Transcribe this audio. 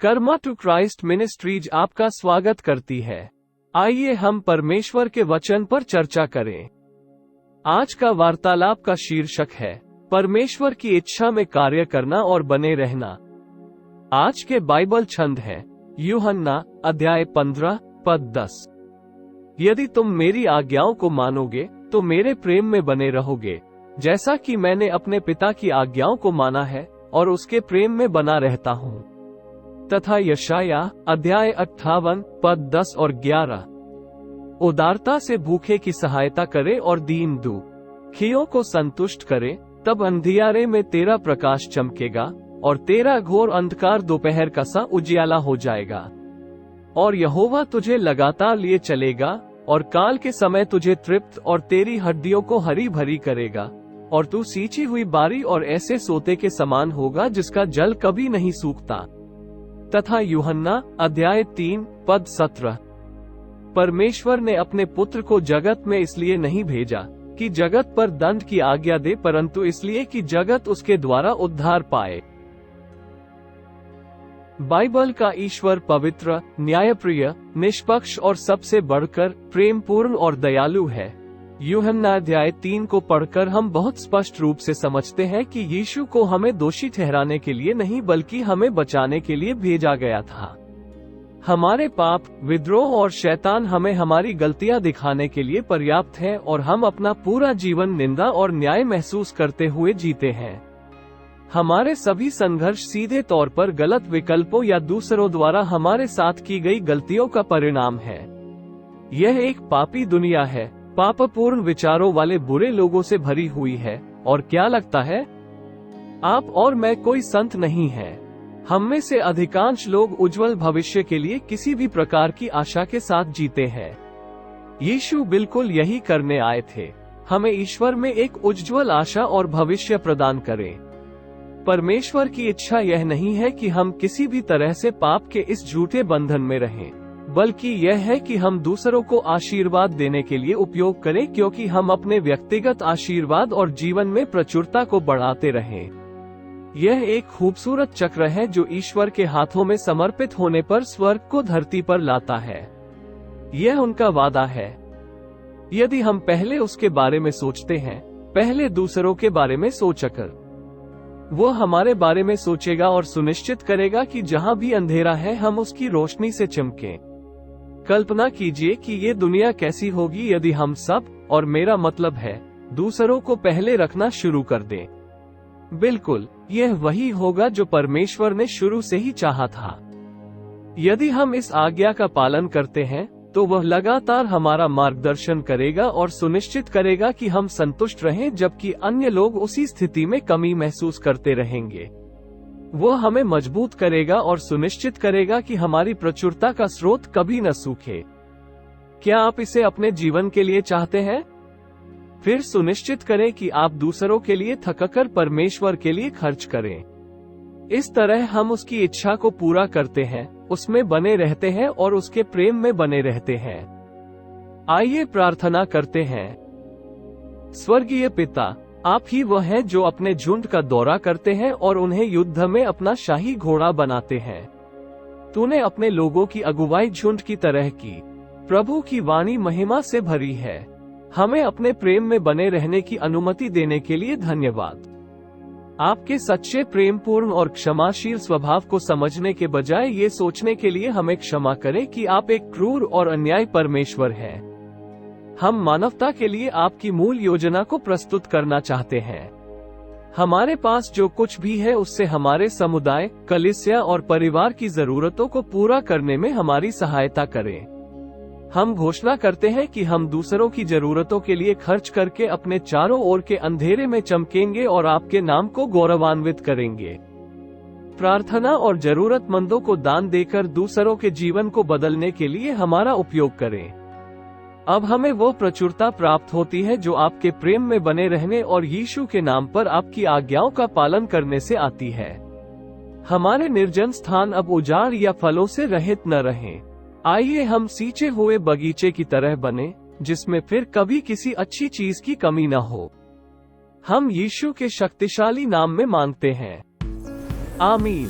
Karma to Christ ministries आपका स्वागत करती है। आइए हम परमेश्वर के वचन पर चर्चा करें। आज का वार्तालाप का शीर्षक है परमेश्वर की इच्छा में कार्य करना और बने रहना। आज के बाइबल छंद है यूहन्ना अध्याय 15 पद 10। यदि तुम मेरी आज्ञाओं को मानोगे तो मेरे प्रेम में बने रहोगे, जैसा कि मैंने अपने पिता की आज्ञाओं को माना है और उसके प्रेम में बना रहता हूँ। तथा यशाया अध्याय 58 पद 10 और 11। उदारता से भूखे की सहायता करे और दीन दुखियों को संतुष्ट करे, तब अंधियारे में तेरा प्रकाश चमकेगा और तेरा घोर अंधकार दोपहर का सा उजियाला हो जाएगा। और यहोवा तुझे लगातार लिए चलेगा और काल के समय तुझे तृप्त और तेरी हड्डियों को हरी भरी करेगा, और तू सींची हुई बारी और ऐसे सोते के समान होगा जिसका जल कभी नहीं सूखता। तथा यूहन्ना अध्याय 3 पद 17। परमेश्वर ने अपने पुत्र को जगत में इसलिए नहीं भेजा कि जगत पर दंड की आज्ञा दे, परंतु इसलिए कि जगत उसके द्वारा उद्धार पाए। बाइबल का ईश्वर पवित्र, न्यायप्रिय, निष्पक्ष और सबसे बढ़कर प्रेमपूर्ण और दयालु है। यूहन्ना अध्याय 3 को पढ़कर हम बहुत स्पष्ट रूप से समझते हैं कि यीशु को हमें दोषी ठहराने के लिए नहीं बल्कि हमें बचाने के लिए भेजा गया था। हमारे पाप, विद्रोह और शैतान हमें हमारी गलतियां दिखाने के लिए पर्याप्त है और हम अपना पूरा जीवन निंदा और न्याय महसूस करते हुए जीते हैं। हमारे सभी संघर्ष सीधे तौर पर गलत विकल्पों या दूसरों द्वारा हमारे साथ की गई गलतियों का परिणाम है। यह एक पापी दुनिया है, पापपूर्ण विचारों वाले बुरे लोगों से भरी हुई है। और क्या लगता है, आप और मैं कोई संत नहीं है। हम में से अधिकांश लोग उज्जवल भविष्य के लिए किसी भी प्रकार की आशा के साथ जीते हैं। यीशु बिल्कुल यही करने आए थे, हमें ईश्वर में एक उज्जवल आशा और भविष्य प्रदान करें। परमेश्वर की इच्छा यह नहीं है कि हम किसी भी तरह से पाप के इस झूठे बंधन में रहें, बल्कि यह है कि हम दूसरों को आशीर्वाद देने के लिए उपयोग करें, क्योंकि हम अपने व्यक्तिगत आशीर्वाद और जीवन में प्रचुरता को बढ़ाते रहें। यह एक खूबसूरत चक्र है जो ईश्वर के हाथों में समर्पित होने पर स्वर्ग को धरती पर लाता है। यह उनका वादा है। यदि हम पहले उसके बारे में सोचते हैं, पहले दूसरों के बारे में सोचकर, वो हमारे बारे में सोचेगा और सुनिश्चित करेगा कि जहाँ भी अंधेरा है हम उसकी रोशनी से चमकें। कल्पना कीजिए कि ये दुनिया कैसी होगी यदि हम सब, और मेरा मतलब है दूसरों को पहले रखना शुरू कर दें। बिल्कुल, यह वही होगा जो परमेश्वर ने शुरू से ही चाहा था। यदि हम इस आज्ञा का पालन करते हैं तो वह लगातार हमारा मार्गदर्शन करेगा और सुनिश्चित करेगा कि हम संतुष्ट रहें, जबकि अन्य लोग उसी स्थिति में कमी महसूस करते रहेंगे। वो हमें मजबूत करेगा और सुनिश्चित करेगा कि हमारी प्रचुरता का स्रोत कभी न सूखे। क्या आप इसे अपने जीवन के लिए चाहते हैं? फिर सुनिश्चित करें कि आप दूसरों के लिए थककर परमेश्वर के लिए खर्च करें। इस तरह हम उसकी इच्छा को पूरा करते हैं, उसमें बने रहते हैं और उसके प्रेम में बने रहते हैं। आइए प्रार्थना करते हैं। स्वर्गीय पिता, आप ही वह हैं जो अपने झुंड का दौरा करते हैं और उन्हें युद्ध में अपना शाही घोड़ा बनाते हैं। तूने अपने लोगों की अगुवाई झुंड की तरह की। प्रभु की वाणी महिमा से भरी है। हमें अपने प्रेम में बने रहने की अनुमति देने के लिए धन्यवाद। आपके सच्चे, प्रेमपूर्ण और क्षमाशील स्वभाव को समझने के बजाय ये सोचने के लिए हमें क्षमा करें कि आप एक क्रूर और अन्यायी परमेश्वर हैं। हम मानवता के लिए आपकी मूल योजना को प्रस्तुत करना चाहते हैं। हमारे पास जो कुछ भी है उससे हमारे समुदाय, कलीसिया और परिवार की जरूरतों को पूरा करने में हमारी सहायता करें। हम घोषणा करते हैं कि हम दूसरों की जरूरतों के लिए खर्च करके अपने चारों ओर के अंधेरे में चमकेंगे और आपके नाम को गौरवान्वित करेंगे। प्रार्थना और जरूरतमंदों को दान देकर दूसरों के जीवन को बदलने के लिए हमारा उपयोग करें। अब हमें वो प्रचुरता प्राप्त होती है जो आपके प्रेम में बने रहने और यीशु के नाम पर आपकी आज्ञाओं का पालन करने से आती है। हमारे निर्जन स्थान अब उजाड़ या फलों से रहित न रहें। आइए हम सींचे हुए बगीचे की तरह बने, जिसमें फिर कभी किसी अच्छी चीज की कमी न हो। हम यीशु के शक्तिशाली नाम में मांगते हैं, आमीन।